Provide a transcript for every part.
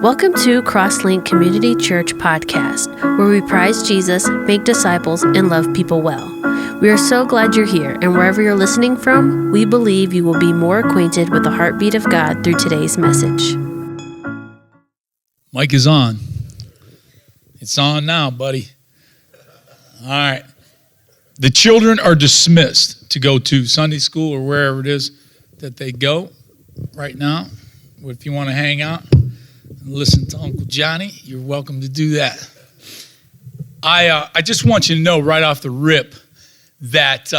Welcome to Crosslink Community Church Podcast, where we prize Jesus, make disciples, and love people well. We are so glad you're here, and wherever you're listening from, we believe you will be more acquainted with the heartbeat of God through today's message. Mic is on. It's on now, buddy. All right. The children are dismissed to go to Sunday school or wherever it is that they go right now. If you want to hang out and listen to Uncle Johnny, you're welcome to do that. I just want you to know right off the rip that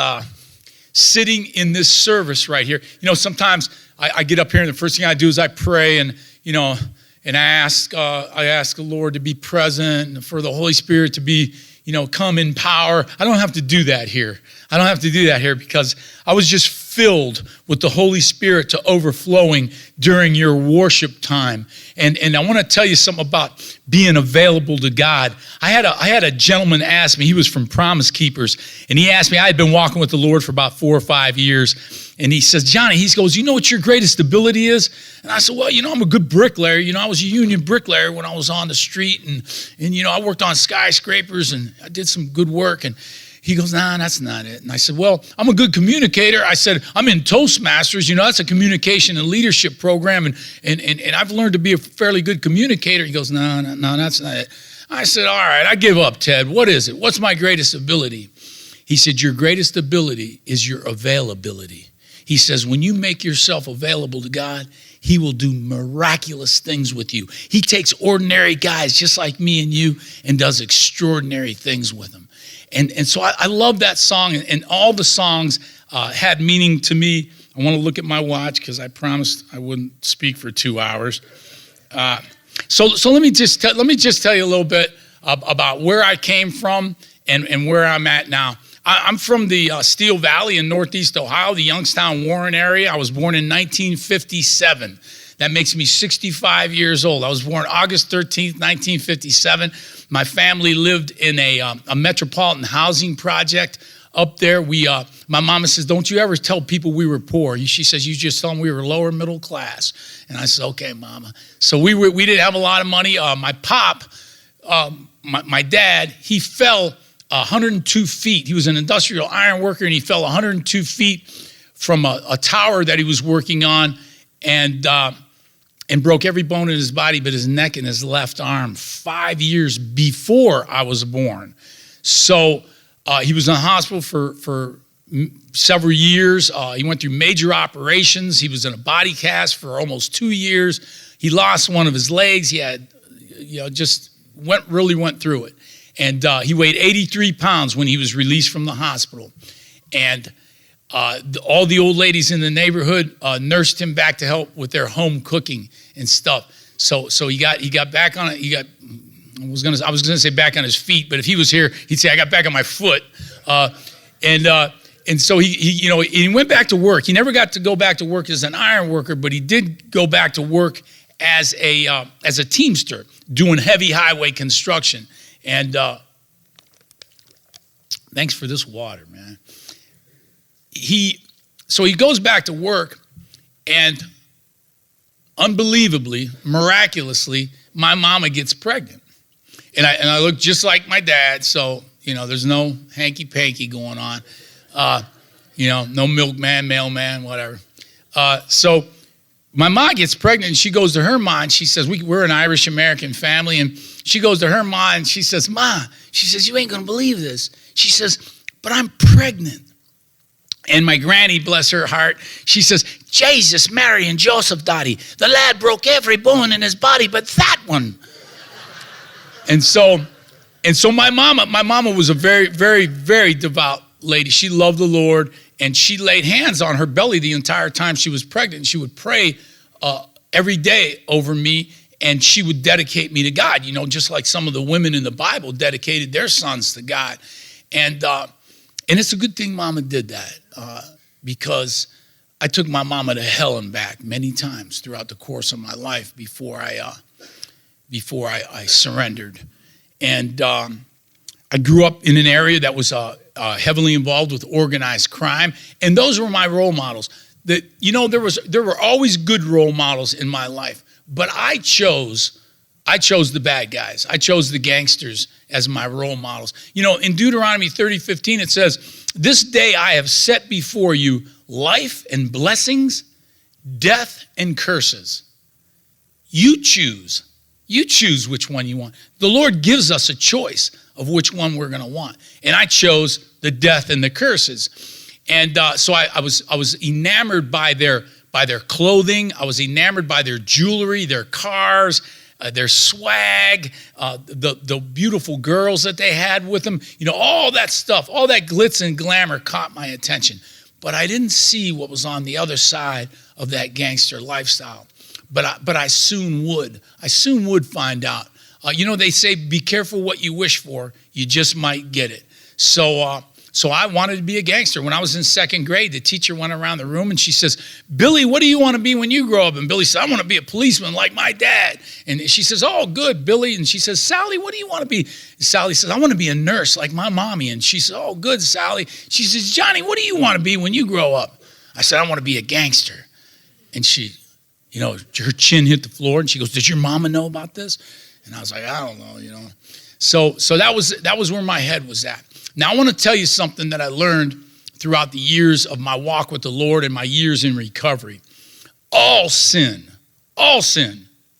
sitting in this service right here, sometimes I get up here and the first thing I do is I pray and I ask the Lord to be present and for the Holy Spirit to be, come in power. I don't have to do that here. I don't have to do that here because I was just filled with the Holy Spirit to overflowing during your worship time. And I want to tell you something about being available to God. I had a gentleman ask me, he was from Promise Keepers, and he asked me, I had been walking with the Lord for about 4 or 5 years, and he says, Johnny, he goes, you know what your greatest ability is? And I said, well, I'm a good bricklayer. I was a union bricklayer when I was on the street, and I worked on skyscrapers, and I did some good work, and he goes, nah, that's not it. And I said, well, I'm a good communicator. I said, I'm in Toastmasters. That's a communication and leadership program, and I've learned to be a fairly good communicator. He goes, no, that's not it. I said, all right, I give up, Ted. What is it? What's my greatest ability? He said, your greatest ability is your availability. He says, when you make yourself available to God, he will do miraculous things with you. He takes ordinary guys just like me and you and does extraordinary things with them. And so I love that song, and all the songs had meaning to me. I want to look at my watch because I promised I wouldn't speak for 2 hours. So let me just tell you a little bit about where I came from and where I'm at now. I'm from the Steel Valley in Northeast Ohio, the Youngstown, Warren area. I was born in 1957. That makes me 65 years old. I was born August 13th, 1957. My family lived in a metropolitan housing project up there. My mama says, don't you ever tell people we were poor. She says, you just tell them we were lower middle class. And I said, okay, mama. So we didn't have a lot of money. My pop, my dad, he fell 102 feet. He was an industrial iron worker, and he fell 102 feet from a tower that he was working on, and broke every bone in his body but his neck and his left arm 5 years before I was born. So he was in the hospital for several years. He went through major operations. He was in a body cast for almost 2 years. He lost one of his legs. He had, just went through it. And he weighed 83 pounds when he was released from the hospital. And all the old ladies in the neighborhood nursed him back to help with their home cooking and stuff. So he got back on it. I was gonna say back on his feet, but if he was here, he'd say I got back on my foot. And so he went back to work. He never got to go back to work as an iron worker, but he did go back to work as a teamster doing heavy highway construction. And thanks for this water, man. So he goes back to work, and unbelievably, miraculously, my mama gets pregnant. And I look just like my dad, so, there's no hanky-panky going on. No milkman, mailman, whatever. So my mom gets pregnant, and she goes to her mom, and she says, we're an Irish-American family, and she goes to her mom, and she says, Ma, she says, you ain't going to believe this. She says, but I'm pregnant. And my granny, bless her heart, she says, Jesus, Mary, and Joseph, Dottie, the lad broke every bone in his body but that one. And so my mama was a very, very, very devout lady. She loved the Lord, and she laid hands on her belly the entire time she was pregnant. She would pray every day over me, and she would dedicate me to God, just like some of the women in the Bible dedicated their sons to God. And it's a good thing Mama did that because I took my mama to hell and back many times throughout the course of my life before I surrendered. And I grew up in an area that was heavily involved with organized crime, and those were my role models. There were always good role models in my life, but I chose I chose the bad guys. I chose the gangsters as my role models. You know, in Deuteronomy 30:15, it says, "This day I have set before you life and blessings, death and curses. You choose. You choose which one you want." The Lord gives us a choice of which one we're going to want. And I chose the death and the curses. And so I was enamored by their clothing. I was enamored by their jewelry, their cars, their swag, the beautiful girls that they had with them. You know, all that stuff, all that glitz and glamour caught my attention. But I didn't see what was on the other side of that gangster lifestyle. But I soon would. I soon would find out. You know, they say, be careful what you wish for. You just might get it. So I wanted to be a gangster. When I was in second grade, the teacher went around the room and she says, "Billy, what do you want to be when you grow up?" And Billy said, "I want to be a policeman like my dad." And she says, "Oh, good, Billy." And she says, "Sally, what do you want to be?" And Sally says, "I want to be a nurse like my mommy." And she says, "Oh, good, Sally." She says, "Johnny, what do you want to be when you grow up?" I said, "I want to be a gangster." And she, you know, her chin hit the floor and she goes, "Does your mama know about this?" And I was like, "I don't know, you know." So that was where my head was at. Now, I want to tell you something that I learned throughout the years of my walk with the Lord and my years in recovery. All sin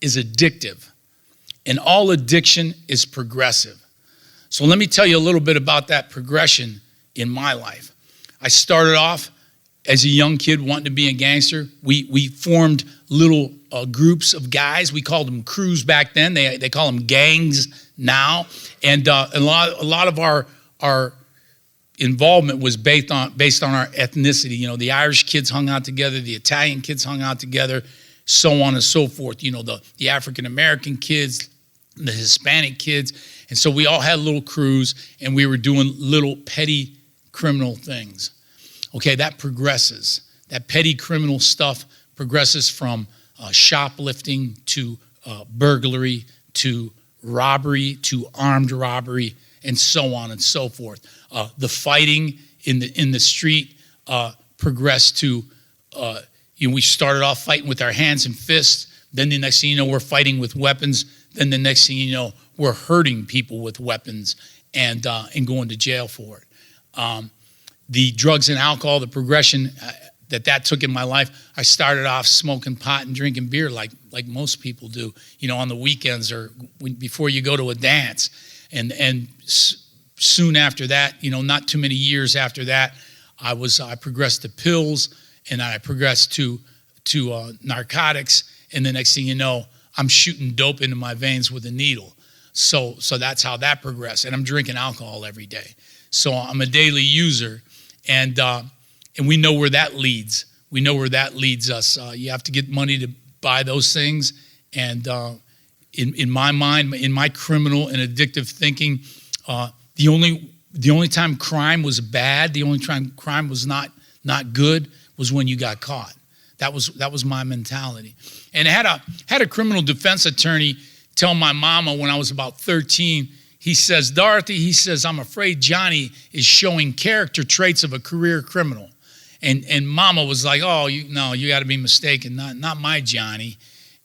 is addictive, and all addiction is progressive. So let me tell you a little bit about that progression in my life. I started off as a young kid wanting to be a gangster. We formed little groups of guys. We called them crews back then. They call them gangs now. And a lot of our involvement was based on our ethnicity. You know, the Irish kids hung out together, the Italian kids hung out together, so on and so forth. You know, the African American kids, the Hispanic kids. And so we all had little crews, and we were doing little petty criminal things. Okay, that progresses. That petty criminal stuff progresses from shoplifting to burglary to robbery to armed robbery, and so on and so forth. The fighting in the street progressed to, we started off fighting with our hands and fists. Then the next thing you know, we're fighting with weapons. Then the next thing you know, we're hurting people with weapons and going to jail for it. The drugs and alcohol, the progression that took in my life, I started off smoking pot and drinking beer like most people do, you know, on the weekends or before you go to a dance. And soon after that, you know, not too many years after that, I progressed to pills, and I progressed to narcotics, and the next thing you know, I'm shooting dope into my veins with a needle. So that's how that progressed, and I'm drinking alcohol every day. So I'm a daily user, and we know where that leads. We know where that leads us. You have to get money to buy those things, and in my mind, in my criminal and addictive thinking, the only time crime was bad, the only time crime was not good, was when you got caught. That was my mentality. And I had a criminal defense attorney tell my mama when I was about 13. He says, "Dorothy," he says, "I'm afraid Johnny is showing character traits of a career criminal." And mama was like, "Oh, you got to be mistaken, not my Johnny."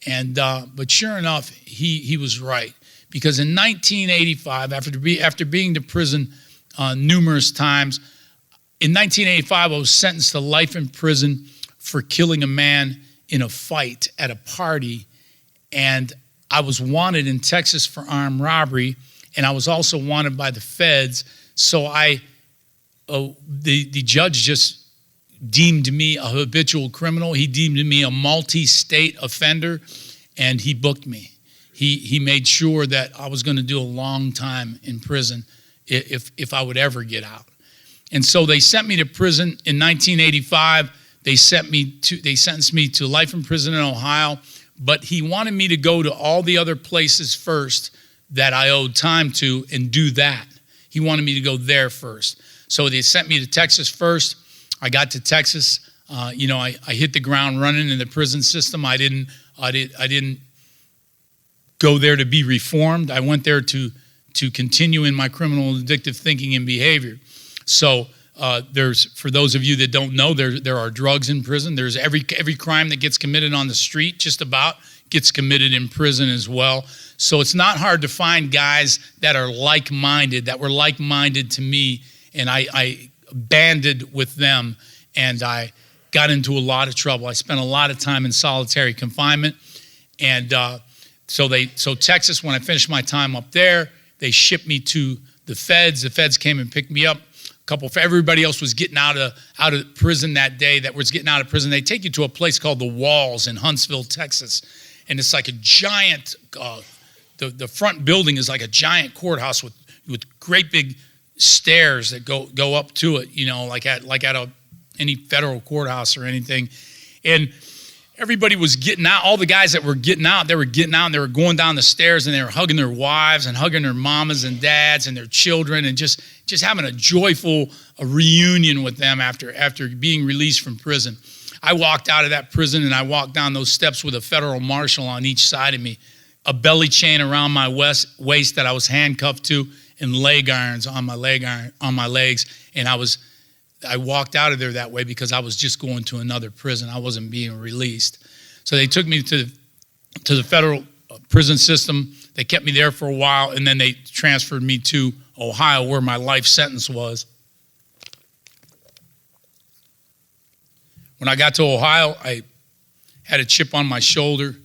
And but sure enough, he was right, because in 1985, after being to prison numerous times, in 1985 I was sentenced to life in prison for killing a man in a fight at a party, and I was wanted in Texas for armed robbery, and I was also wanted by the feds. So the judge just deemed me a habitual criminal. He deemed me a multi-state offender, and he booked me. He made sure that I was going to do a long time in prison if I would ever get out. And so they sent me to prison in 1985. They sentenced me to life in prison in Ohio, but he wanted me to go to all the other places first that I owed time to and do that. He wanted me to go there first. So they sent me to Texas first. I got to Texas. I hit the ground running in the prison system. I didn't go there to be reformed. I went there to continue in my criminal and addictive thinking and behavior. So for those of you that don't know, there are drugs in prison. There's every crime that gets committed on the street just about gets committed in prison as well. So it's not hard to find guys that are like-minded, that were like-minded to me, and I banded with them, and I got into a lot of trouble. I spent a lot of time in solitary confinement, and so Texas, when I finished my time up there, they shipped me to the feds. The feds came and picked me up. Everybody else was getting out of prison that day. That was getting out of prison. They take you to a place called the Walls in Huntsville, Texas, and it's like a giant. The front building is like a giant courthouse with great big stairs that go up to it. You know, like at any federal courthouse or anything, and everybody was getting out. All the guys that were getting out, they were going down the stairs, and they were hugging their wives and hugging their mamas and dads and their children, and just having a joyful reunion with them after being released from prison. I walked out of that prison, and I walked down those steps with a federal marshal on each side of me, a belly chain around my waist that I was handcuffed to, and leg irons on my legs, and I walked out of there that way because I was just going to another prison. I wasn't being released. So they took me to the federal prison system. They kept me there for a while, and then they transferred me to Ohio, where my life sentence was. When I got to Ohio, I had a chip on my shoulder.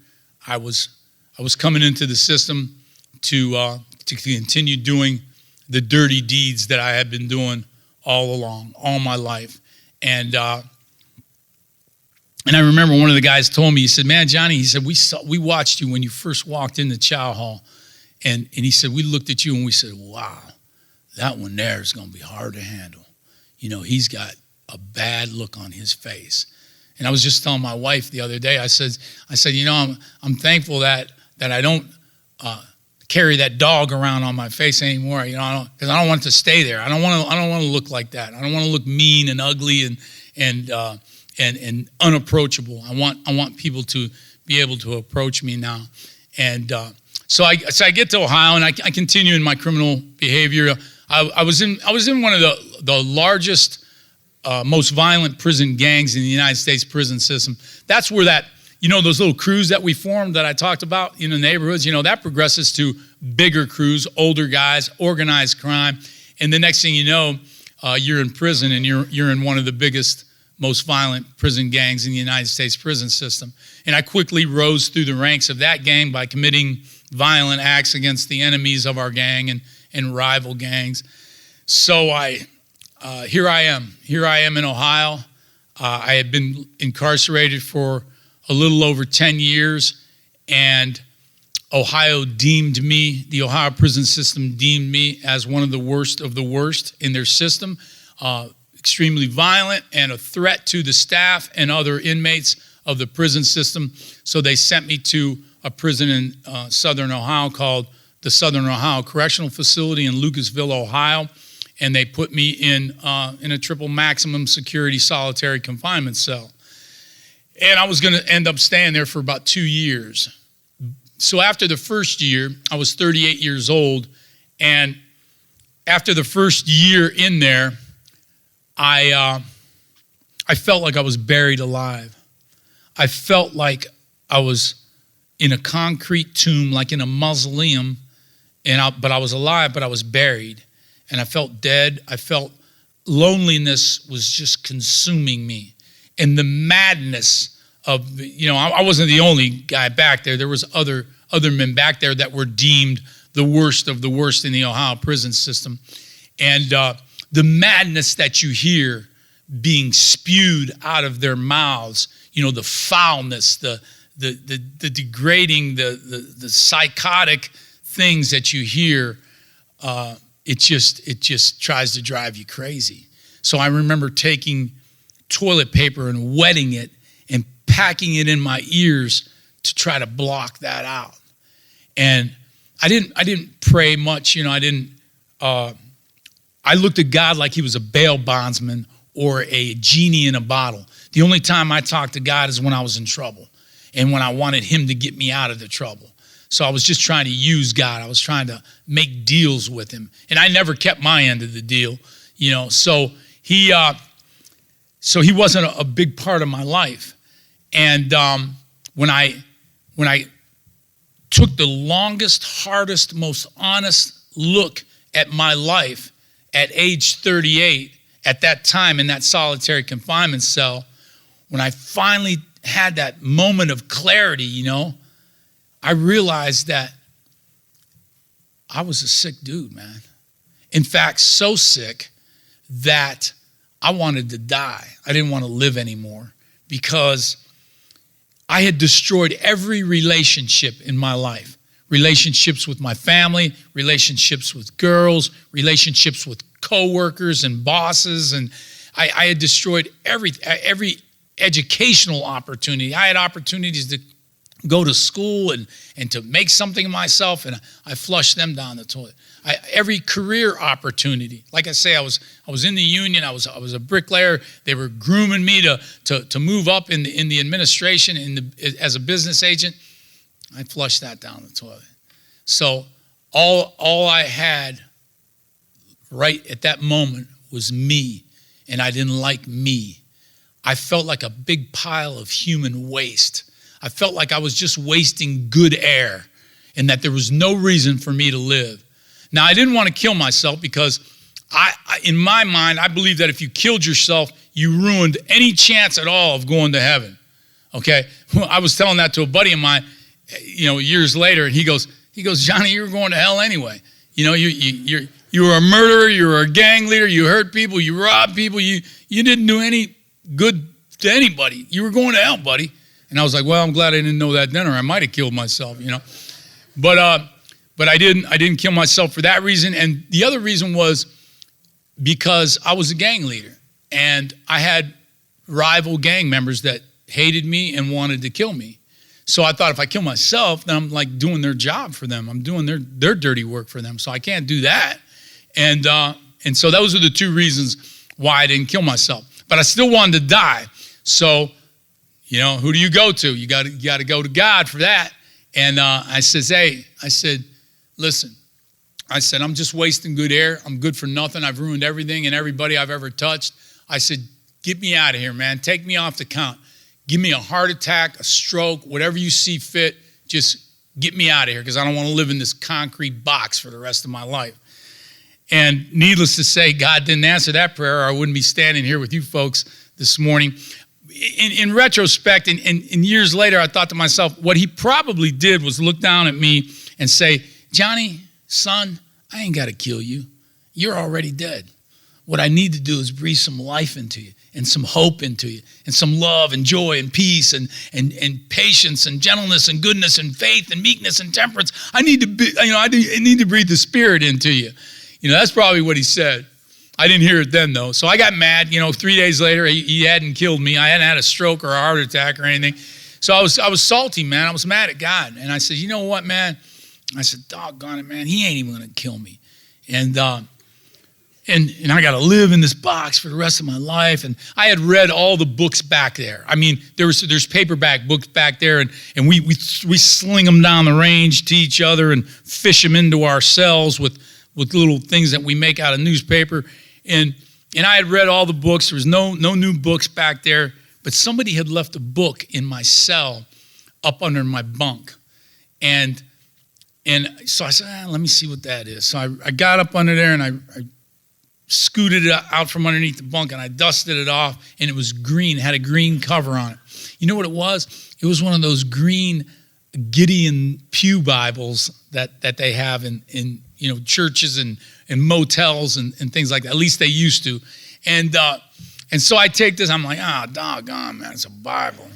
I was coming into the system to continue doing the dirty deeds that I had been doing all along, all my life. And I remember one of the guys told me, he said, "Man, Johnny," he said, we watched you when you first walked in the chow hall. And he said, "We looked at you and we said, wow, that one there is going to be hard to handle. You know, he's got a bad look on his face." And I was just telling my wife the other day, I said, you know, I'm thankful that I don't carry that dog around on my face anymore, you know, because I don't want it to stay there. I don't want to look like that. I don't want to look mean and ugly and unapproachable. I want people to be able to approach me now. And so I get to Ohio, and I continue in my criminal behavior. I was in one of the largest, most violent prison gangs in the United States prison system. That's where that, you know, those little crews that we formed that I talked about in the neighborhoods, you know, that progresses to bigger crews, older guys, organized crime. And the next thing you know, you're in prison, and you're in one of the biggest, most violent prison gangs in the United States prison system. And I quickly rose through the ranks of that gang by committing violent acts against the enemies of our gang and rival gangs. So here I am in Ohio. I had been incarcerated for a little over 10 years, and Ohio deemed me, the Ohio prison system deemed me as one of the worst in their system, extremely violent and a threat to the staff and other inmates of the prison system. So they sent me to a prison in southern Ohio called the Southern Ohio Correctional Facility in Lucasville, Ohio, and they put me in a triple maximum security solitary confinement cell. And I was going to end up staying there for about 2 years. So after the first year, I was 38 years old, and after the first year in there, I felt like I was buried alive. I felt like I was in a concrete tomb, like in a mausoleum, but I was alive, but I was buried. And I felt dead. I felt loneliness was just consuming me. And the madness of, you know, I wasn't the only guy back there. There was other men back there that were deemed the worst of the worst in the Ohio prison system. And the madness that you hear being spewed out of their mouths, you know, the foulness, the degrading, the psychotic things that you hear, it just tries to drive you crazy. So I remember taking toilet paper and wetting it and packing it in my ears to try to block that out. And I didn't pray much, you know. I looked at God like he was a bail bondsman or a genie in a bottle. The only time I talked to God is when I was in trouble and when I wanted him to get me out of the trouble. So I was just trying to use God. I was trying to make deals with him. And I never kept my end of the deal, you know. So he wasn't a big part of my life. And when I took the longest, hardest, most honest look at my life at age 38, at that time in that solitary confinement cell, when I finally had that moment of clarity, I realized that I was a sick dude, man. In fact, so sick that I wanted to die. I didn't want to live anymore because I had destroyed every relationship in my life. Relationships with my family, relationships with girls, relationships with coworkers and bosses, and I had destroyed every educational opportunity. I had opportunities to go to school and to make something of myself, and I flushed them down the toilet. Every career opportunity. Like I say, I was in the union. I was a bricklayer. They were grooming me to move up in the administration as a business agent. I flushed that down the toilet. So all I had right at that moment was me, and I didn't like me. I felt like a big pile of human waste. I felt like I was just wasting good air and that there was no reason for me to live. Now, I didn't want to kill myself because in my mind, I believe that if you killed yourself, you ruined any chance at all of going to heaven. Okay? I was telling that to a buddy of mine, years later, and he goes, Johnny, you were going to hell anyway. You were a murderer, you were a gang leader, you hurt people, you robbed people, you didn't do any good to anybody. You were going to hell, buddy. And I was like, well, I'm glad I didn't know that then, or I might have killed myself, But I didn't kill myself for that reason. And the other reason was because I was a gang leader. And I had rival gang members that hated me and wanted to kill me. So I thought if I kill myself, then I'm like doing their job for them. I'm doing their dirty work for them. So I can't do that. And so those are the two reasons why I didn't kill myself. But I still wanted to die. So, who do you go to? You got to go to God for that. And I said, listen, I'm just wasting good air. I'm good for nothing. I've ruined everything and everybody I've ever touched. I said, get me out of here, man. Take me off the count. Give me a heart attack, a stroke, whatever you see fit. Just get me out of here because I don't want to live in this concrete box for the rest of my life. And needless to say, God didn't answer that prayer, or I wouldn't be standing here with you folks this morning. In retrospect, and years later, I thought to myself, what he probably did was look down at me and say, Johnny, son, I ain't got to kill you. You're already dead. What I need to do is breathe some life into you and some hope into you and some love and joy and peace and patience and gentleness and goodness and faith and meekness and temperance. I need to breathe the Spirit into you. That's probably what he said. I didn't hear it then, though. So I got mad. 3 days later, he hadn't killed me. I hadn't had a stroke or a heart attack or anything. So I was salty, man. I was mad at God. And I said, you know what, man? I said, doggone it, man. He ain't even going to kill me. And I got to live in this box for the rest of my life. And I had read all the books back there. I mean, there's paperback books back there, and we sling them down the range to each other and fish them into our cells with little things that we make out of newspaper. And I had read all the books. There was no new books back there, but somebody had left a book in my cell up under my bunk. And so I said, let me see what that is. So I got up under there and I scooted it out from underneath the bunk and I dusted it off, and it was green. It had a green cover on it. You know what it was? It was one of those green Gideon Pew Bibles that they have in churches and motels and things like that. At least they used to. And so I take this. I'm like, doggone, man, it's a Bible.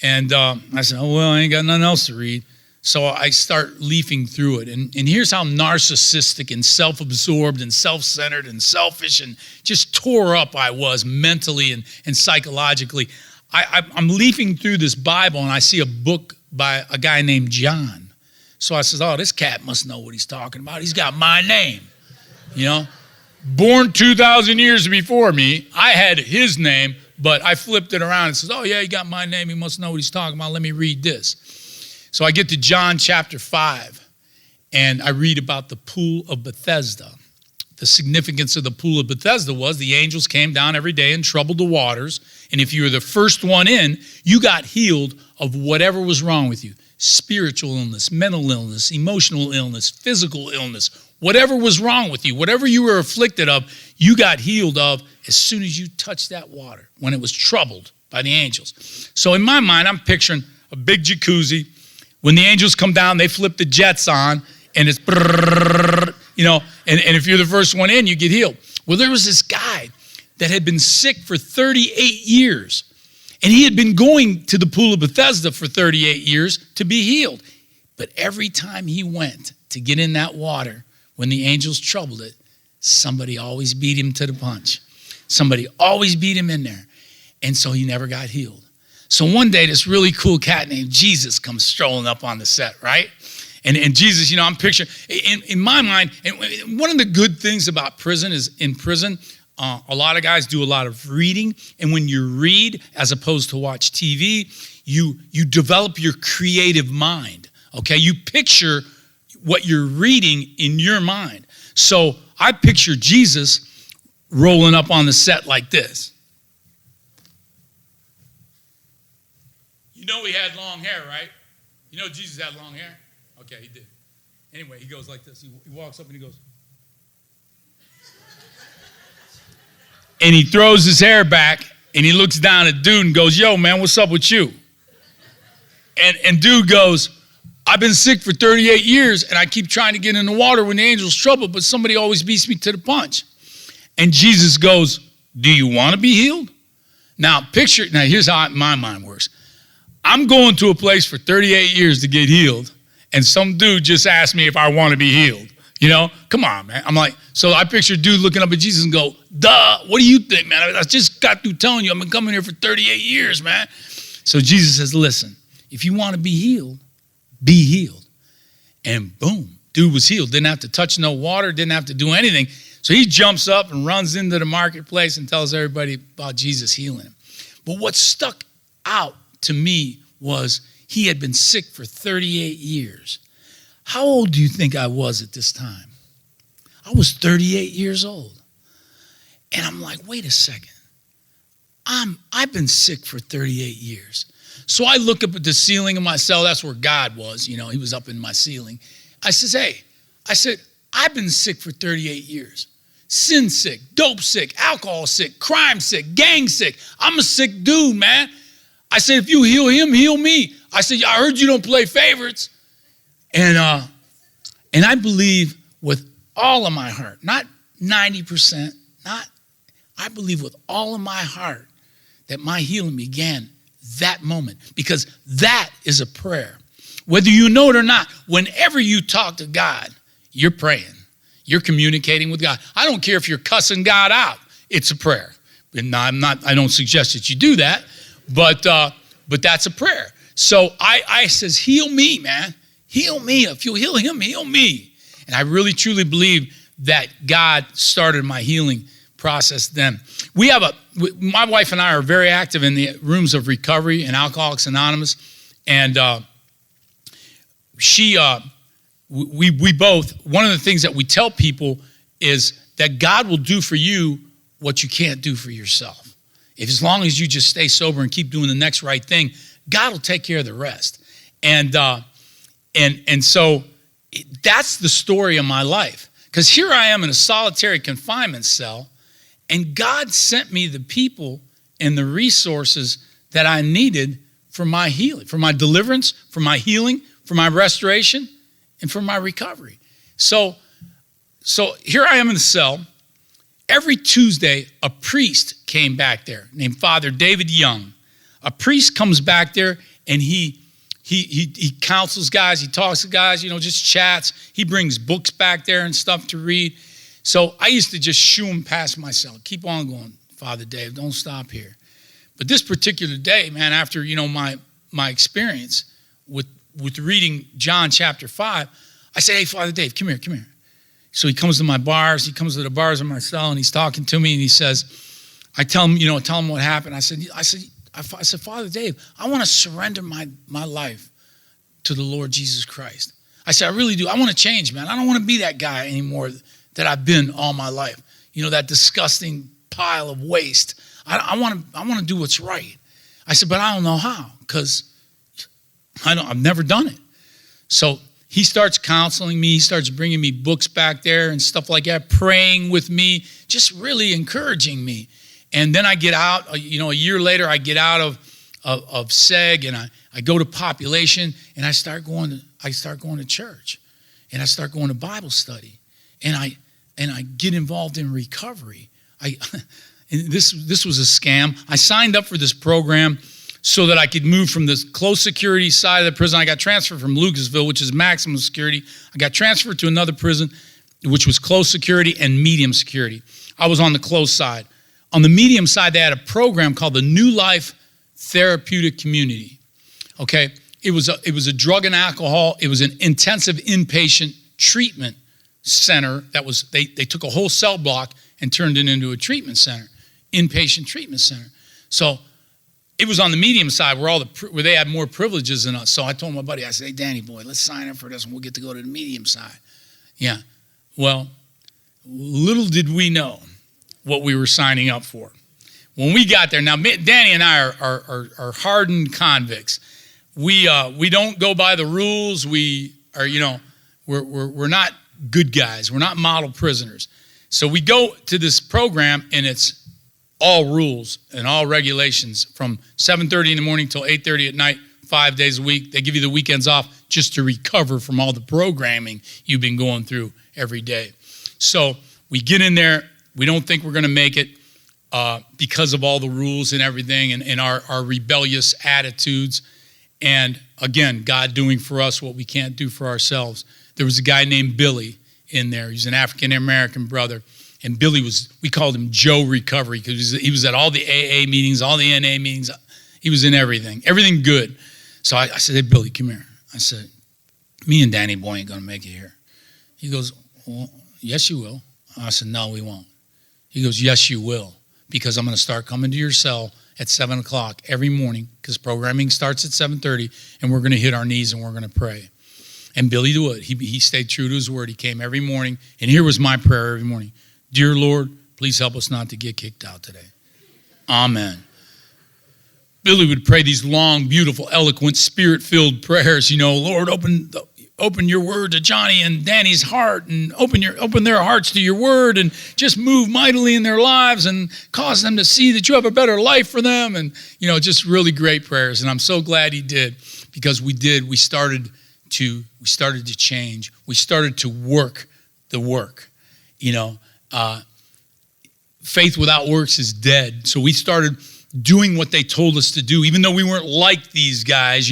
And I said, oh, well, I ain't got nothing else to read. So I start leafing through it. And here's how narcissistic and self-absorbed and self-centered and selfish and just tore up I was mentally and psychologically. I'm leafing through this Bible, and I see a book by a guy named John. So I says, oh, this cat must know what he's talking about. He's got my name, Born 2,000 years before me, I had his name, but I flipped it around and says, oh, yeah, he got my name. He must know what he's talking about. Let me read this. So I get to John chapter 5, and I read about the pool of Bethesda. The significance of the pool of Bethesda was the angels came down every day and troubled the waters, and if you were the first one in, you got healed of whatever was wrong with you. spiritual illness, mental illness, emotional illness, physical illness, whatever was wrong with you, whatever you were afflicted of, you got healed of as soon as you touched that water when it was troubled by the angels. So in my mind, I'm picturing a big jacuzzi. When the angels come down, they flip the jets on, and it's, you know, and if you're the first one in, you get healed. Well, there was this guy that had been sick for 38 years. And he had been going to the pool of Bethesda for 38 years to be healed. But every time he went to get in that water, when the angels troubled it, somebody always beat him to the punch. Somebody always beat him in there. And so he never got healed. So one day, this really cool cat named Jesus comes strolling up on the set, right? And Jesus, you know, I'm picturing, in my mind, and one of the good things about prison is in prison, a lot of guys do a lot of reading, and when you read as opposed to watch TV, you develop your creative mind, okay? You picture what you're reading in your mind. So I picture Jesus rolling up on the set like this. You know he had long hair, right? You know Jesus had long hair? Okay, he did. Anyway, he goes like this. He walks up and he goes. And he throws his hair back, and he looks down at dude and goes, yo, man, what's up with you? And dude goes, I've been sick for 38 years, and I keep trying to get in the water when the angel's trouble, but somebody always beats me to the punch. And Jesus goes, do you want to be healed? Now, here's how my mind works. I'm going to a place for 38 years to get healed, and some dude just asked me if I want to be healed. You know, come on, man. I'm like, so I picture a dude looking up at Jesus and go, duh, what do you think, man? I just got through telling you I've been coming here for 38 years, man. So Jesus says, listen, if you want to be healed, be healed. And boom, dude was healed. Didn't have to touch no water, didn't have to do anything. So he jumps up and runs into the marketplace and tells everybody about Jesus healing him. But what stuck out to me was he had been sick for 38 years. How old do you think I was at this time? I was 38 years old. And I'm like, wait a second. I've been sick for 38 years. So I look up at the ceiling of my cell. That's where God was. You know, he was up in my ceiling. I said, I've been sick for 38 years. Sin sick, dope sick, alcohol sick, crime sick, gang sick. I'm a sick dude, man. I said, if you heal him, heal me. I said, I heard you don't play favorites. And I believe with all of my heart, not 90%, I believe with all of my heart that my healing began that moment, because that is a prayer. Whether you know it or not, whenever you talk to God, you're praying. You're communicating with God. I don't care if you're cussing God out. It's a prayer. And I don't suggest that you do that, but that's a prayer. So I says, heal me, man. Heal me. If you heal him, heal me. And I really, truly believe that God started my healing process then. My wife and I are very active in the rooms of recovery and Alcoholics Anonymous. And we both, one of the things that we tell people is that God will do for you what you can't do for yourself. As long as you just stay sober and keep doing the next right thing, God will take care of the rest. And so that's the story of my life. Because here I am in a solitary confinement cell, and God sent me the people and the resources that I needed for my healing, for my deliverance, for my healing, for my restoration, and for my recovery. So here I am in the cell. Every Tuesday, a priest came back there named Father David Young. A priest comes back there, and he counsels guys, he talks to guys, just chats. He brings books back there and stuff to read. So I used to just shoo him past my cell. Keep on going, Father Dave, don't stop here. But this particular day, man, after, my experience with reading John chapter 5, I said, hey, Father Dave, come here. So he comes to my bars. He comes to the bars of my cell, and he's talking to me, and he says, I tell him what happened. I said, Father Dave, I want to surrender my life to the Lord Jesus Christ. I said, I really do. I want to change, man. I don't want to be that guy anymore that I've been all my life. That disgusting pile of waste. I want to do what's right. I said, but I don't know how, because I've never done it. So he starts counseling me. He starts bringing me books back there and stuff like that, praying with me, just really encouraging me. And then I get out, a year later, I get out of SEG, and I go to population, and I start going to church, and I start going to Bible study, and I get involved in recovery. And this was a scam. I signed up for this program so that I could move from the close security side of the prison. I got transferred from Lucasville, which is maximum security. I got transferred to another prison, which was close security and medium security. I was on the close side. On the medium side, they had a program called the New Life Therapeutic Community. Okay, it was a drug and alcohol. It was an intensive inpatient treatment center. They took a whole cell block and turned it into a treatment center, inpatient treatment center. So it was on the medium side where they had more privileges than us. So I told my buddy, I said, hey, Danny boy, let's sign up for this and we'll get to go to the medium side. Yeah. Well, little did we know what we were signing up for. When we got there, now Danny and I are hardened convicts. We don't go by the rules. We are, we're not good guys. We're not model prisoners. So we go to this program, and it's all rules and all regulations from 7:30 in the morning till 8:30 at night, 5 days a week. They give you the weekends off just to recover from all the programming you've been going through every day. So we get in there. We don't think we're going to make it because of all the rules and everything and our rebellious attitudes. And again, God doing for us what we can't do for ourselves. There was a guy named Billy in there. He's an African-American brother. And Billy we called him Joe Recovery because he was at all the AA meetings, all the NA meetings. He was in everything good. So I said, hey, Billy, come here. I said, me and Danny Boy ain't going to make it here. He goes, well, yes, you will. I said, no, we won't. He goes, yes, you will, because I'm going to start coming to your cell at 7 o'clock every morning because programming starts at 7:30, and we're going to hit our knees and we're going to pray. And Billy would. He stayed true to his word. He came every morning, and here was my prayer every morning. Dear Lord, please help us not to get kicked out today. Amen. Billy would pray these long, beautiful, eloquent, spirit-filled prayers. Lord, open your word to Johnny and Danny's heart, and open their hearts to your word, and just move mightily in their lives and cause them to see that you have a better life for them. And, just really great prayers. And I'm so glad he did, because we started to change. We started to work the work. Faith without works is dead. So we started doing what they told us to do, even though we weren't like these guys,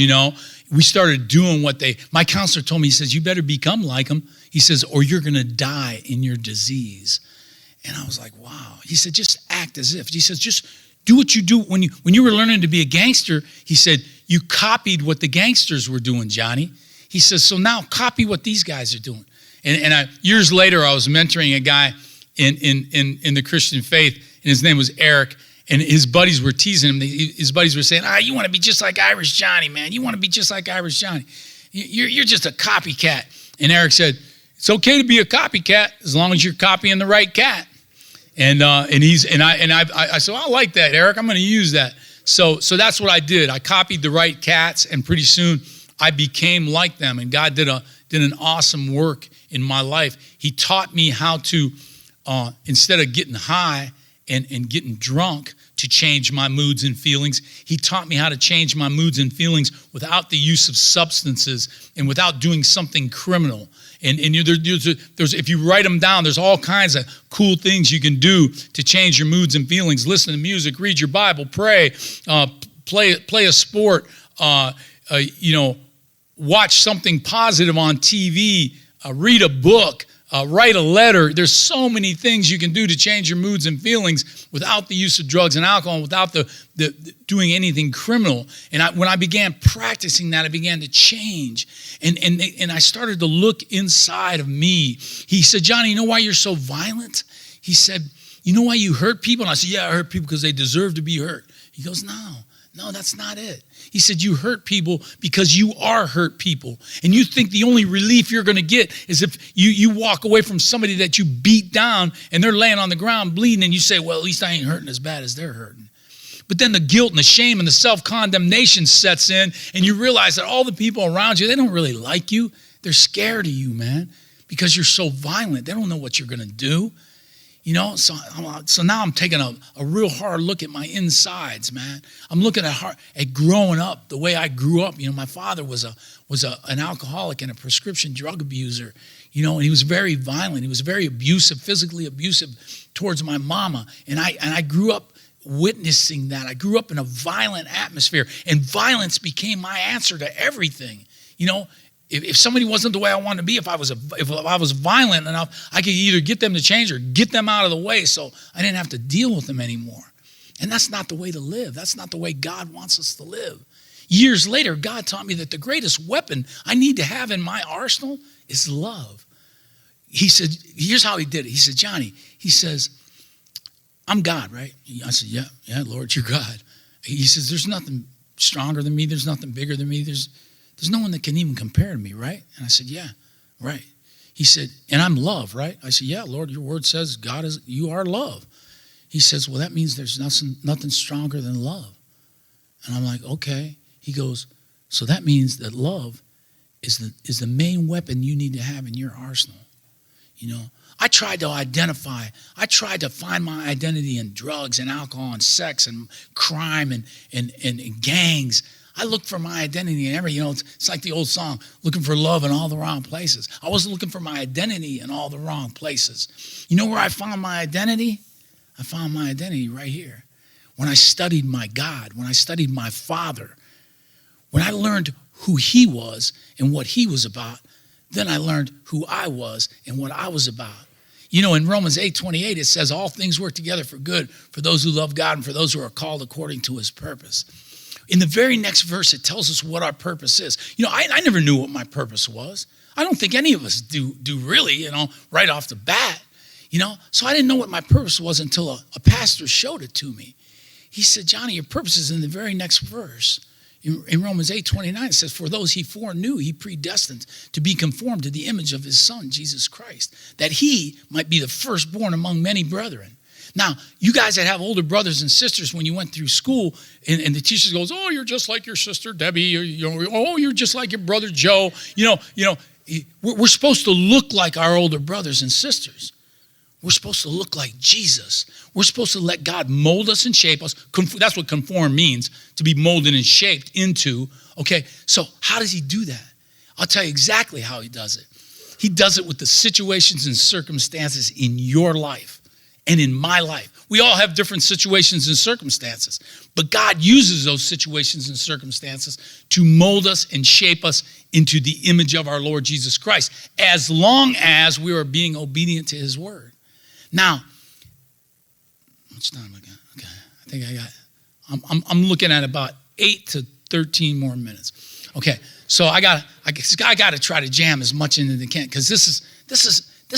we started doing my counselor told me, he says, you better become like them. He says, or you're going to die in your disease. And I was like, wow. He said, just act as if. He says, just do what you do when you were learning to be a gangster. He said, you copied what the gangsters were doing, Johnny. He says, so now copy what these guys are doing. And years later, I was mentoring a guy in the Christian faith, and his name was Eric, and his buddies were teasing him. His buddies were saying, you want to be just like Irish Johnny, man. You want to be just like Irish Johnny. You're just a copycat. And Eric said, it's okay to be a copycat as long as you're copying the right cat. I said, I like that, Eric. I'm going to use that. So that's what I did. I copied the right cats, and pretty soon I became like them. And God did an awesome work in my life. He taught me how to, instead of getting high and getting drunk, to change my moods and feelings. He taught me how to change my moods and feelings without the use of substances and without doing something criminal. And there's if you write them down, there's all kinds of cool things you can do to change your moods and feelings. Listen to music, read your Bible, pray, play a sport, watch something positive on TV, read a book, write a letter. There's so many things you can do to change your moods and feelings without the use of drugs and alcohol, without the doing anything criminal. And when I began practicing that, I began to change. And I started to look inside of me. He said, Johnny, you know why you're so violent? He said, you know why you hurt people? And I said, yeah, I hurt people because they deserve to be hurt. He goes, no, that's not it. He said, you hurt people because you are hurt people. And you think the only relief you're going to get is if you walk away from somebody that you beat down and they're laying on the ground bleeding, and you say, well, at least I ain't hurting as bad as they're hurting. But then the guilt and the shame and the self-condemnation sets in, and you realize that all the people around you, they don't really like you. They're scared of you, man, because you're so violent. They don't know what you're going to do. So now I'm taking a real hard look at my insides, man. I'm looking at growing up the way I grew up. My father was an alcoholic and a prescription drug abuser, and he was very violent. He was very abusive, physically abusive towards my mama. And I grew up witnessing that. I grew up in a violent atmosphere, and violence became my answer to everything. If somebody wasn't the way I wanted to be, if I was violent enough, I could either get them to change or get them out of the way so I didn't have to deal with them anymore. And that's not the way to live. That's not the way God wants us to live. Years later, God taught me that the greatest weapon I need to have in my arsenal is love. He said, here's how he did it. He said, Johnny, he says, I'm God, right? I said, yeah, Lord, you're God. He says, there's nothing stronger than me. There's nothing bigger than me. There's no one that can even compare to me, right? And I said, yeah, right. He said, and I'm love, right? I said, yeah, Lord, your word says you are love. He says, well, that means there's nothing stronger than love. And I'm like, okay. He goes, so that means that love is the main weapon you need to have in your arsenal. I tried to find my identity in drugs and alcohol and sex and crime and gangs. I looked for my identity in it's like the old song, looking for love in all the wrong places. I was looking for my identity in all the wrong places. You know where I found my identity? I found my identity right here. When I studied my God, when I studied my Father, when I learned who he was and what he was about, then I learned who I was and what I was about. In Romans 8:28, it says, all things work together for good for those who love God and for those who are called according to his purpose. In the very next verse, it tells us what our purpose is. I never knew what my purpose was. I don't think any of us do really, right off the bat. So I didn't know what my purpose was until a pastor showed it to me. He said, Johnny, your purpose is in the very next verse. In Romans 8:29, it says, for those he foreknew, he predestined to be conformed to the image of his son, Jesus Christ, that he might be the firstborn among many brethren. Now, you guys that have older brothers and sisters, when you went through school and the teacher goes, oh, you're just like your sister Debbie, or you're just like your brother Joe. We're supposed to look like our older brothers and sisters. We're supposed to look like Jesus. We're supposed to let God mold us and shape us. That's what conform means, to be molded and shaped into. Okay, so how does he do that? I'll tell you exactly how he does it. He does it with the situations and circumstances in your life and in my life. We all have different situations and circumstances, but God uses those situations and circumstances to mold us and shape us into the image of our Lord Jesus Christ, as long as we are being obedient to his word. Now, how much time I got? Okay, I think I'm looking at about 8 to 13 more minutes. Okay, so I got to try to jam as much in as I can, because this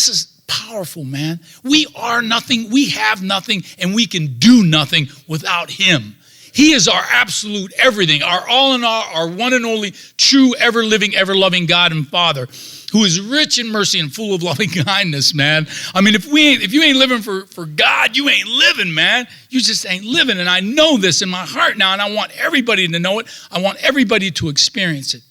is powerful, man. We are nothing, we have nothing, and we can do nothing without him. He is our absolute everything, our all in all, our one and only true, ever living, ever loving God and Father, who is rich in mercy and full of loving kindness, man. I mean, if you ain't living for God, you ain't living, man. You just ain't living. And I know this in my heart now, and I want everybody to know it. I want everybody to experience it.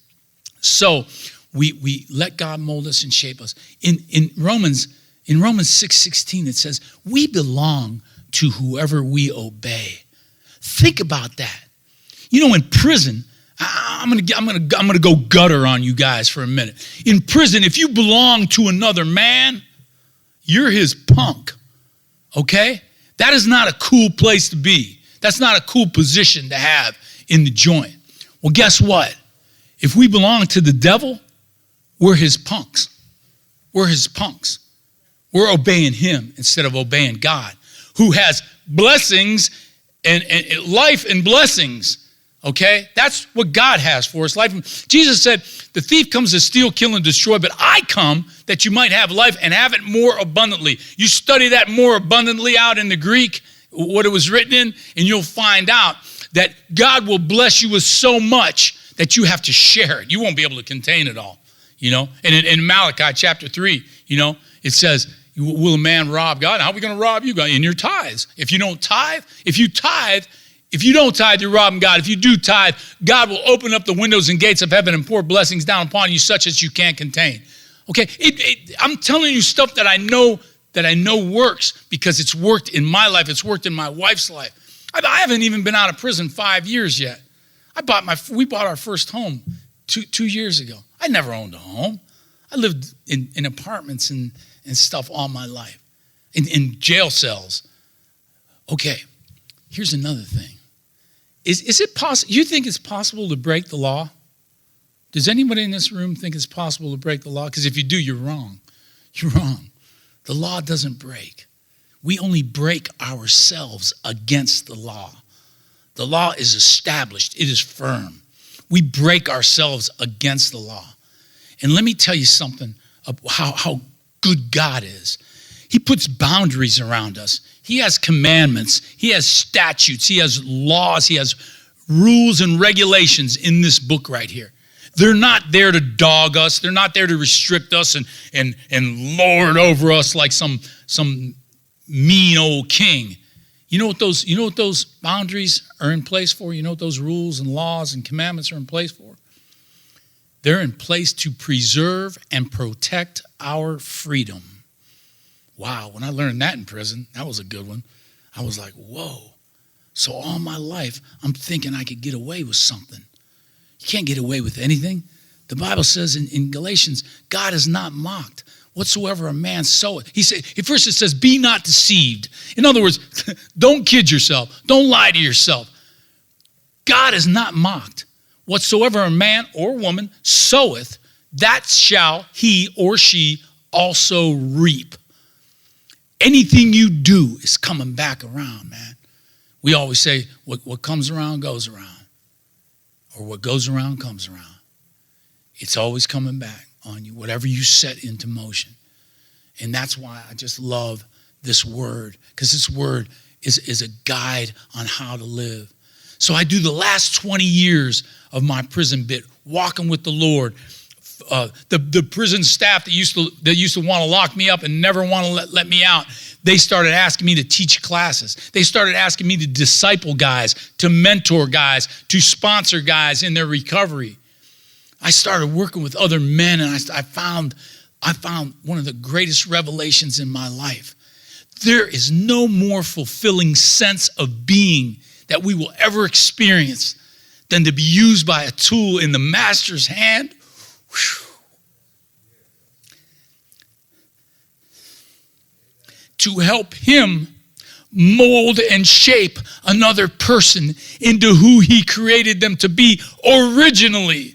So we let God mold us and shape us. In Romans 6:16, it says, we belong to whoever we obey. Think about that. In prison, I'm gonna go gutter on you guys for a minute. In prison, if you belong to another man, you're his punk. Okay? That is not a cool place to be. That's not a cool position to have in the joint. Well, guess what? If we belong to the devil, we're his punks. We're his punks. We're obeying him instead of obeying God, who has blessings and life and blessings. Okay? That's what God has for us. Life. Jesus said, the thief comes to steal, kill, and destroy, but I come that you might have life and have it more abundantly. You study that more abundantly out in the Greek, what it was written in, and you'll find out that God will bless you with so much that you have to share it. You won't be able to contain it all, And in Malachi chapter 3, it says, will a man rob God? How are we going to rob you, God? In your tithes. If you don't tithe, if you tithe, If you don't tithe, you're robbing God. If you do tithe, God will open up the windows and gates of heaven and pour blessings down upon you such as you can't contain. Okay, I'm telling you stuff that I know works because it's worked in my life. It's worked in my wife's life. I haven't even been out of prison 5 years yet. We bought our first home two years ago. I never owned a home. I lived in apartments and stuff all my life, in jail cells. Okay, here's another thing. Is it possible? You think it's possible to break the law? Does anybody in this room think it's possible to break the law? Because if you do, you're wrong. You're wrong. The law doesn't break. We only break ourselves against the law. The law is established. It is firm. We break ourselves against the law. And let me tell you something of how good God is. He puts boundaries around us. He has commandments. He has statutes. He has laws. He has rules and regulations in this book right here. They're not there to dog us. They're not there to restrict us and lord over us like some mean old king. You know what those boundaries are in place for? You know what those rules and laws and commandments are in place for? They're in place to preserve and protect our freedom. Wow, when I learned that in prison, that was a good one. I was like, whoa. So all my life, I'm thinking I could get away with something. You can't get away with anything. The Bible says in Galatians, God is not mocked. Whatsoever a man soweth. He said, first it says, be not deceived. In other words, don't kid yourself. Don't lie to yourself. God is not mocked. Whatsoever a man or woman soweth, that shall he or she also reap. Anything you do is coming back around, man. We always say, what comes around goes around. Or what goes around comes around. It's always coming back on you, whatever you set into motion. And that's why I just love this word, because this word is a guide on how to live. So I do the last 20 years of my prison bit, walking with the Lord. The prison staff that used to want to lock me up and never want to let me out, they started asking me to teach classes. They started asking me to disciple guys, to mentor guys, to sponsor guys in their recovery. I started working with other men, and I found one of the greatest revelations in my life. There is no more fulfilling sense of being that we will ever experience than to be used by a tool in the master's hand. Whew. To help him mold and shape another person into who he created them to be originally.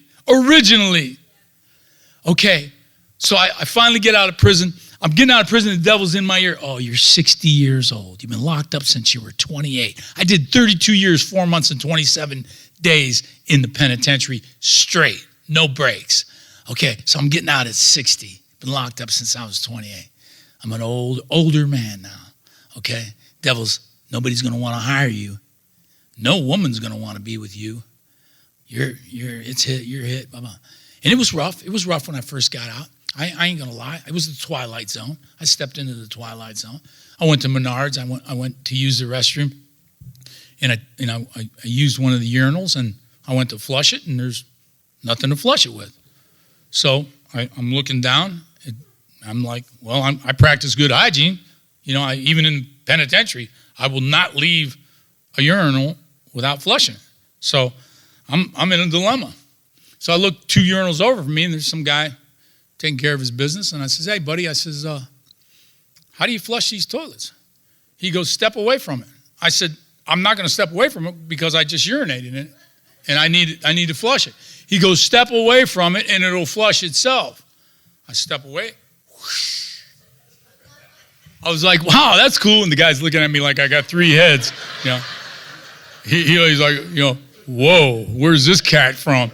Okay, so I finally get out of prison. I'm getting out of prison, the devil's in my ear. Oh, you're 60 years old. You've been locked up since you were 28. I did 32 years, 4 months, and 27 days in the penitentiary straight, no breaks. Okay, so I'm getting out at 60. Been locked up since I was 28. I'm an older man now, okay? Nobody's going to want to hire you. No woman's going to want to be with you. You're hit, blah, blah. And it was rough. It was rough when I first got out. I ain't going to lie. It was the twilight zone. I stepped into the twilight zone. I went to Menards. I went to use the restroom, and I used one of the urinals, and I went to flush it, and there's nothing to flush it with. So I'm looking down. I'm like, well, I practice good hygiene. Even in penitentiary, I will not leave a urinal without flushing it. So I'm in a dilemma. So I look 2 urinals over from me, and there's some guy taking care of his business. And I says, hey, buddy, how do you flush these toilets? He goes, step away from it. I said, I'm not going to step away from it because I just urinated in it, and I need to flush it. He goes, step away from it, and it'll flush itself. I step away. Whoosh. I was like, wow, that's cool. And the guy's looking at me like I got 3 heads. He's like, whoa, where's this cat from?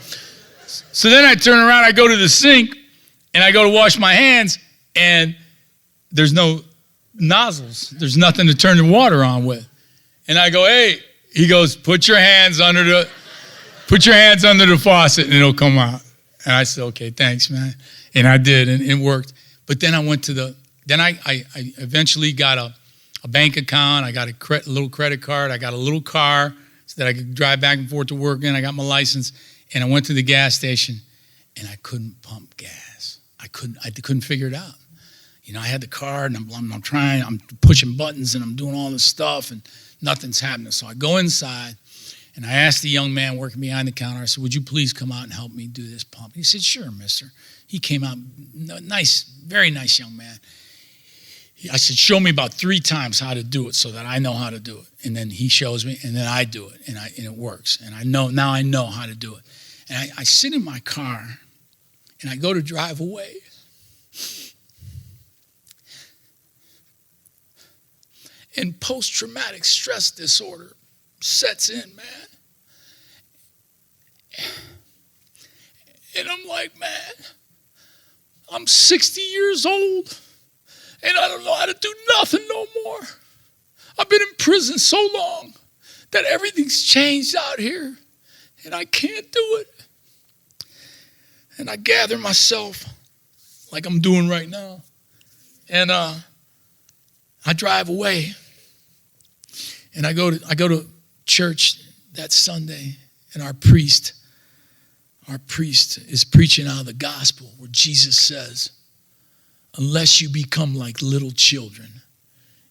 So then I turn around, I go to the sink, and I go to wash my hands, and there's no nozzles. There's nothing to turn the water on with. And I go, hey, he goes, put your hands under the faucet, and it'll come out. And I said, okay, thanks, man. And I did, and it worked. But then I went to I eventually got a bank account. I got a little credit card. I got a little car, so that I could drive back and forth to work. And I got my license, and I went to the gas station, and I couldn't pump gas. I couldn't figure it out. You know, I had the card, and I'm pushing buttons, and I'm doing all this stuff, and nothing's happening. So I go inside, and I asked the young man working behind the counter, I said, would you please come out and help me do this pump? He said, sure, mister. He came out, nice, very nice young man. I said, show me about 3 times how to do it so that I know how to do it. And then he shows me, and then I do it, and it works. And I know how to do it. And I sit in my car, and I go to drive away. And post-traumatic stress disorder sets in, man. And I'm like, man, I'm 60 years old, and I don't know how to do nothing no more. I've been in prison so long that everything's changed out here, and I can't do it. And I gather myself like I'm doing right now, and I drive away, and I go to church that Sunday, and our priest is preaching out of the gospel where Jesus says, unless you become like little children,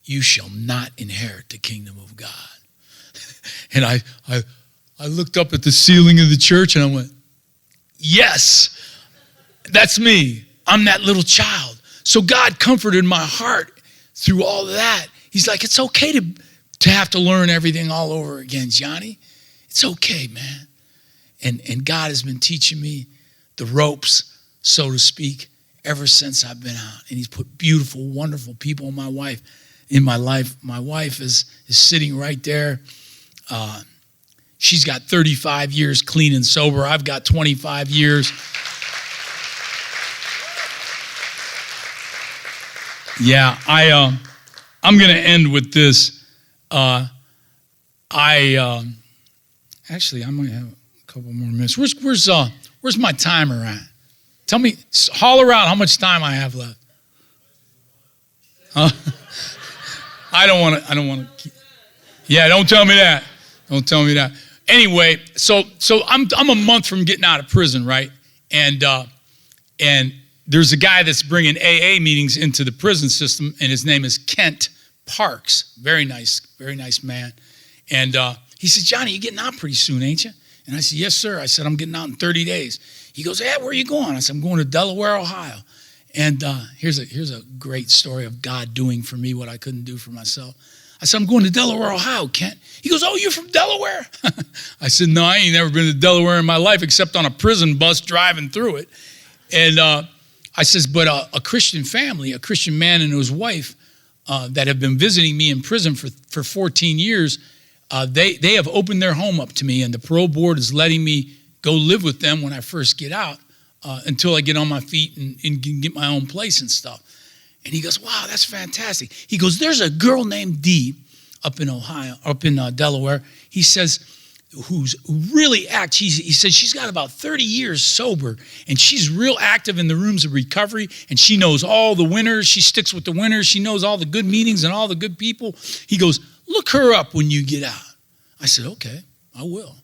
you shall not inherit the kingdom of God. And I looked up at the ceiling of the church, and I went, yes, that's me. I'm that little child. So God comforted my heart through all of that. He's like, it's okay to have to learn everything all over again, Johnny. It's okay, man. And God has been teaching me the ropes, so to speak, ever since I've been out. And he's put beautiful, wonderful people in my life. My wife is sitting right there. She's got 35 years clean and sober. I've got 25 years. Yeah, I'm going to end with this. Actually, I might have a couple more minutes. Where's my timer at? Tell me, holler out how much time I have left. I don't want to. Yeah, don't tell me that. Don't tell me that. Anyway, so I'm a month from getting out of prison, right? And there's a guy that's bringing AA meetings into the prison system, and his name is Kent Parks. Very nice man. And he said, Johnny, you're getting out pretty soon, ain't you? And I said, yes, sir. I said, I'm getting out in 30 days. He goes, hey, where are you going? I said, I'm going to Delaware, Ohio. And here's a great story of God doing for me what I couldn't do for myself. I said, I'm going to Delaware, Ohio, Kent. He goes, oh, you're from Delaware? I said, no, I ain't never been to Delaware in my life except on a prison bus driving through it. And I says, but a Christian family, a Christian man and his wife that have been visiting me in prison for 14 years, they have opened their home up to me, and the parole board is letting me go live with them when I first get out until I get on my feet and can get my own place and stuff. And he goes, wow, that's fantastic. He goes, there's a girl named Dee up in Delaware. He says, who really acts. He said she's got about 30 years sober, and she's real active in the rooms of recovery, and she knows all the winners. She sticks with the winners. She knows all the good meetings and all the good people. He goes, look her up when you get out. I said, okay, I will.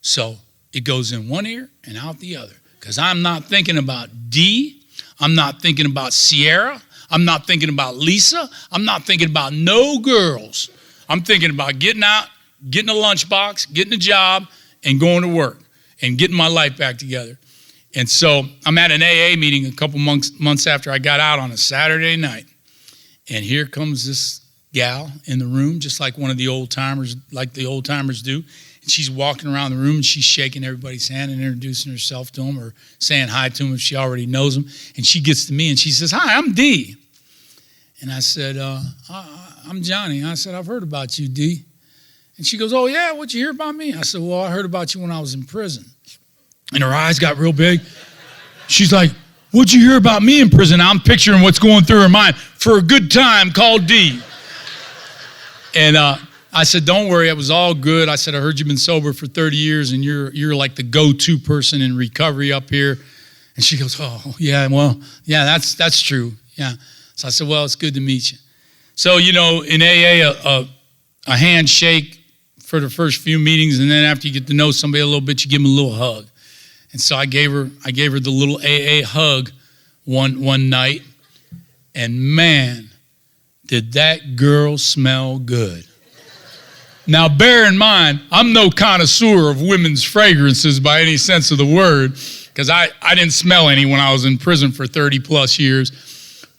So it goes in one ear and out the other, because I'm not thinking about Dee. I'm not thinking about Sierra. I'm not thinking about Lisa. I'm not thinking about no girls. I'm thinking about getting out, getting a lunchbox, getting a job, and going to work and getting my life back together. And so I'm at an AA meeting a couple months after I got out on a Saturday night. And here comes this gal in the room, just like one of the old timers, like the old timers do. And she's walking around the room, and she's shaking everybody's hand and introducing herself to them or saying hi to them if she already knows them. And she gets to me and she says, hi, I'm Dee. And I said, I'm Johnny. I said, I've heard about you, Dee. And she goes, oh, yeah, what'd you hear about me? I said, well, I heard about you when I was in prison. And her eyes got real big. She's like, what'd you hear about me in prison? I'm picturing what's going through her mind. For a good time, called Dee. And I said, don't worry, it was all good. I said, I heard you've been sober for 30 years, and you're like the go-to person in recovery up here. And she goes, oh, yeah, well, yeah, that's true. Yeah. So I said, well, it's good to meet you. So, in AA, a handshake for the first few meetings, and then after you get to know somebody a little bit, you give them a little hug. And so I gave her the little AA hug one night, and man, did that girl smell good. Now, bear in mind, I'm no connoisseur of women's fragrances by any sense of the word, because I didn't smell any when I was in prison for 30 plus years.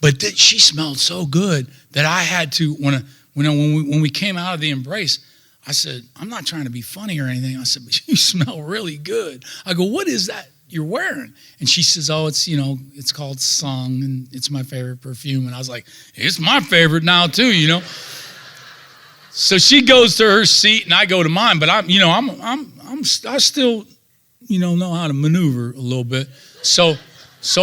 But she smelled so good that I had to, when we came out of the embrace, I said, I'm not trying to be funny or anything. I said, but you smell really good. I go, what is that you're wearing? And she says, oh, it's called Sung, and it's my favorite perfume. And I was like, it's my favorite now too, So she goes to her seat and I go to mine, but I still, know how to maneuver a little bit. So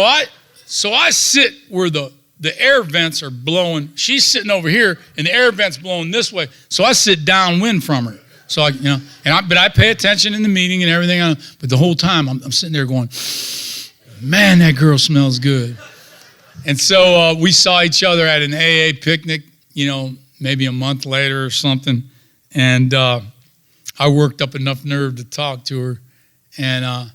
I sit where the air vents are blowing. She's sitting over here and the air vent's blowing this way. So I sit downwind from her. So but I pay attention in the meeting and everything. But the whole time I'm sitting there going, man, that girl smells good. And so we saw each other at an AA picnic, maybe a month later or something. And I worked up enough nerve to talk to her. And,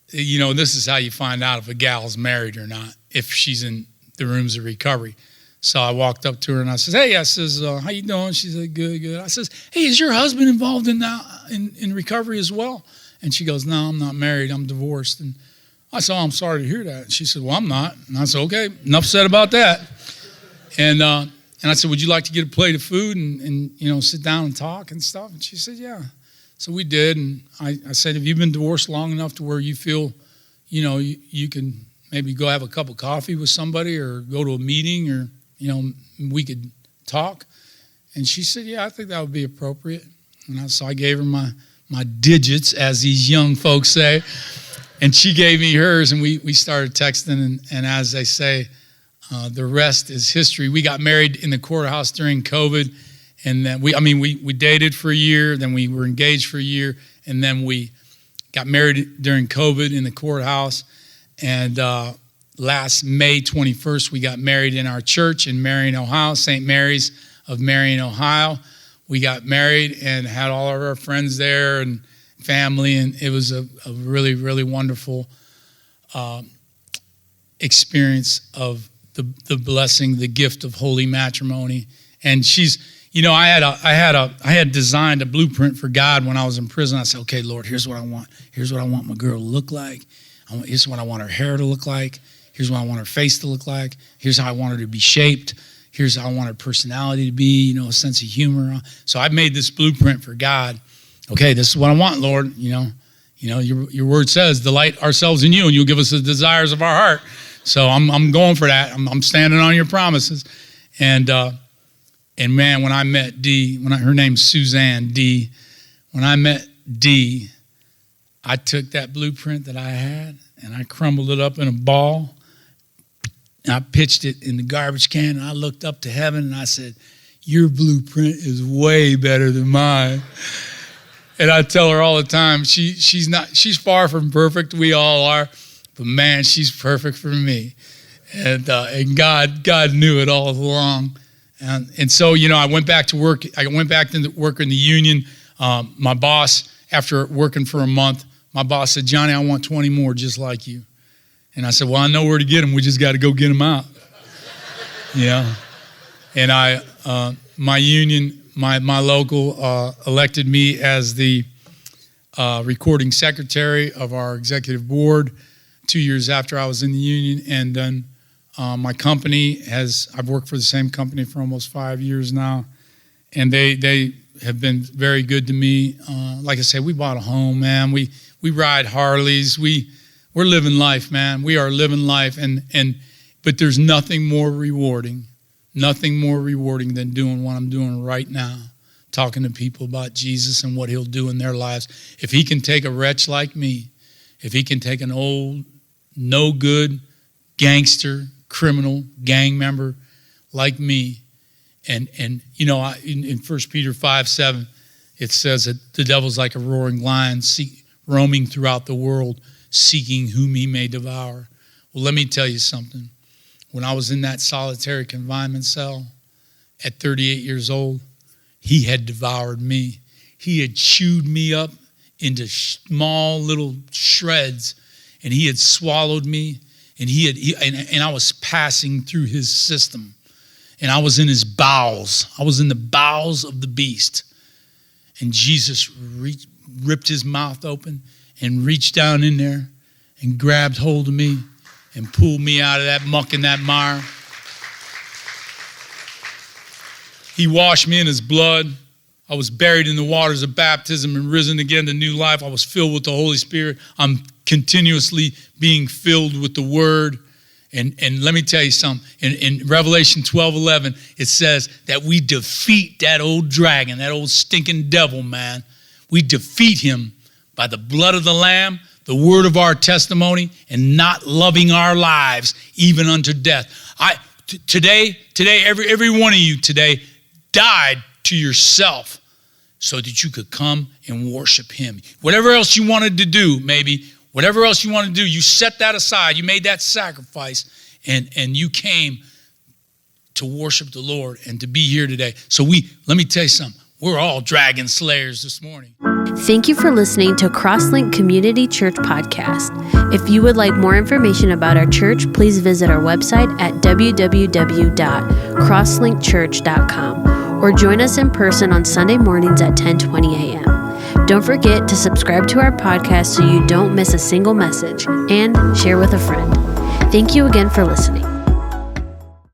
this is how you find out if a gal's married or not, if she's in the rooms of recovery. So I walked up to her and I says, hey, how you doing? She said, good. I says, hey, is your husband involved in recovery as well? And she goes, no, I'm not married. I'm divorced. And I said, oh, I'm sorry to hear that. And she said, well, I'm not. And I said, okay, enough said about that. And I said, would you like to get a plate of food and sit down and talk and stuff? And she said, yeah. So we did. And I said, have you been divorced long enough to where you feel, you can maybe go have a cup of coffee with somebody or go to a meeting or, we could talk? And she said, yeah, I think that would be appropriate. And so I gave her my digits, as these young folks say. And she gave me hers, and we started texting. And as they say, the rest is history. We got married in the courthouse during COVID, and then we dated for a year, then we were engaged for a year, and then we got married during COVID in the courthouse. And last May 21st, we got married in our church in Marion, Ohio, St. Mary's of Marion, Ohio. We got married and had all of our friends there and family, and it was a really, really wonderful experience of the blessing, the gift of holy matrimony. And she's, I had designed a blueprint for God when I was in prison. I said, okay, Lord, here's what I want. Here's what I want my girl to look like. Here's what I want her hair to look like. Here's what I want her face to look like. Here's how I want her to be shaped. Here's how I want her personality to be, a sense of humor. So I made this blueprint for God. Okay, this is what I want, Lord. Your word says, delight ourselves in you, and you'll give us the desires of our heart. So I'm going for that. I'm standing on your promises. And man, when I met Dee, her name's Suzanne Dee, when I met Dee, I took that blueprint that I had and I crumbled it up in a ball. And I pitched it in the garbage can, and I looked up to heaven and I said, your blueprint is way better than mine. And I tell her all the time, she's far from perfect. We all are. But man, she's perfect for me. And God knew it all along. And so, I went back to work. I went back to work in the union. My boss, after working for a month, my boss said, Johnny, I want 20 more just like you. And I said, well, I know where to get them. We just got to go get them out. And my union, my local elected me as the recording secretary of our executive board 2 years after I was in the union. And then my company I've worked for the same company for almost 5 years now. And they have been very good to me. Like I said, we bought a home, man. We ride Harleys. We're living life, man. We are living life. But there's nothing more rewarding than doing what I'm doing right now, talking to people about Jesus and what he'll do in their lives. If he can take a wretch like me, if he can take an old, no good gangster, criminal, gang member like me, and in 1 Peter 5:7, it says that the devil's like a roaring lion roaming throughout the world, seeking whom he may devour. Well, let me tell you something. When I was in that solitary confinement cell at 38 years old, he had devoured me. he had chewed me up into small little shreds, and he had swallowed me, and and I was passing through his system, and I was in his bowels. I was in the bowels of the beast, and Jesus ripped his mouth open and reached down in there and grabbed hold of me and pulled me out of that muck and that mire. He washed me in his blood. I was buried in the waters of baptism and risen again to new life. I was filled with the Holy Spirit. I'm continuously being filled with the Word. And let me tell you something. In Revelation 12:11, it says that we defeat that old dragon, that old stinking devil, man. We defeat him by the blood of the Lamb, the word of our testimony, and not loving our lives even unto death. Today, every one of you today died to yourself so that you could come and worship him. Whatever else you wanted to do, whatever else you wanted to do, you set that aside. You made that sacrifice, and you came to worship the Lord and to be here today. So let me tell you something. We're all dragon slayers this morning. Thank you for listening to Crosslink Community Church Podcast. If you would like more information about our church, please visit our website at www.crosslinkchurch.com or join us in person on Sunday mornings at 10:20 a.m. Don't forget to subscribe to our podcast so you don't miss a single message, and share with a friend. Thank you again for listening.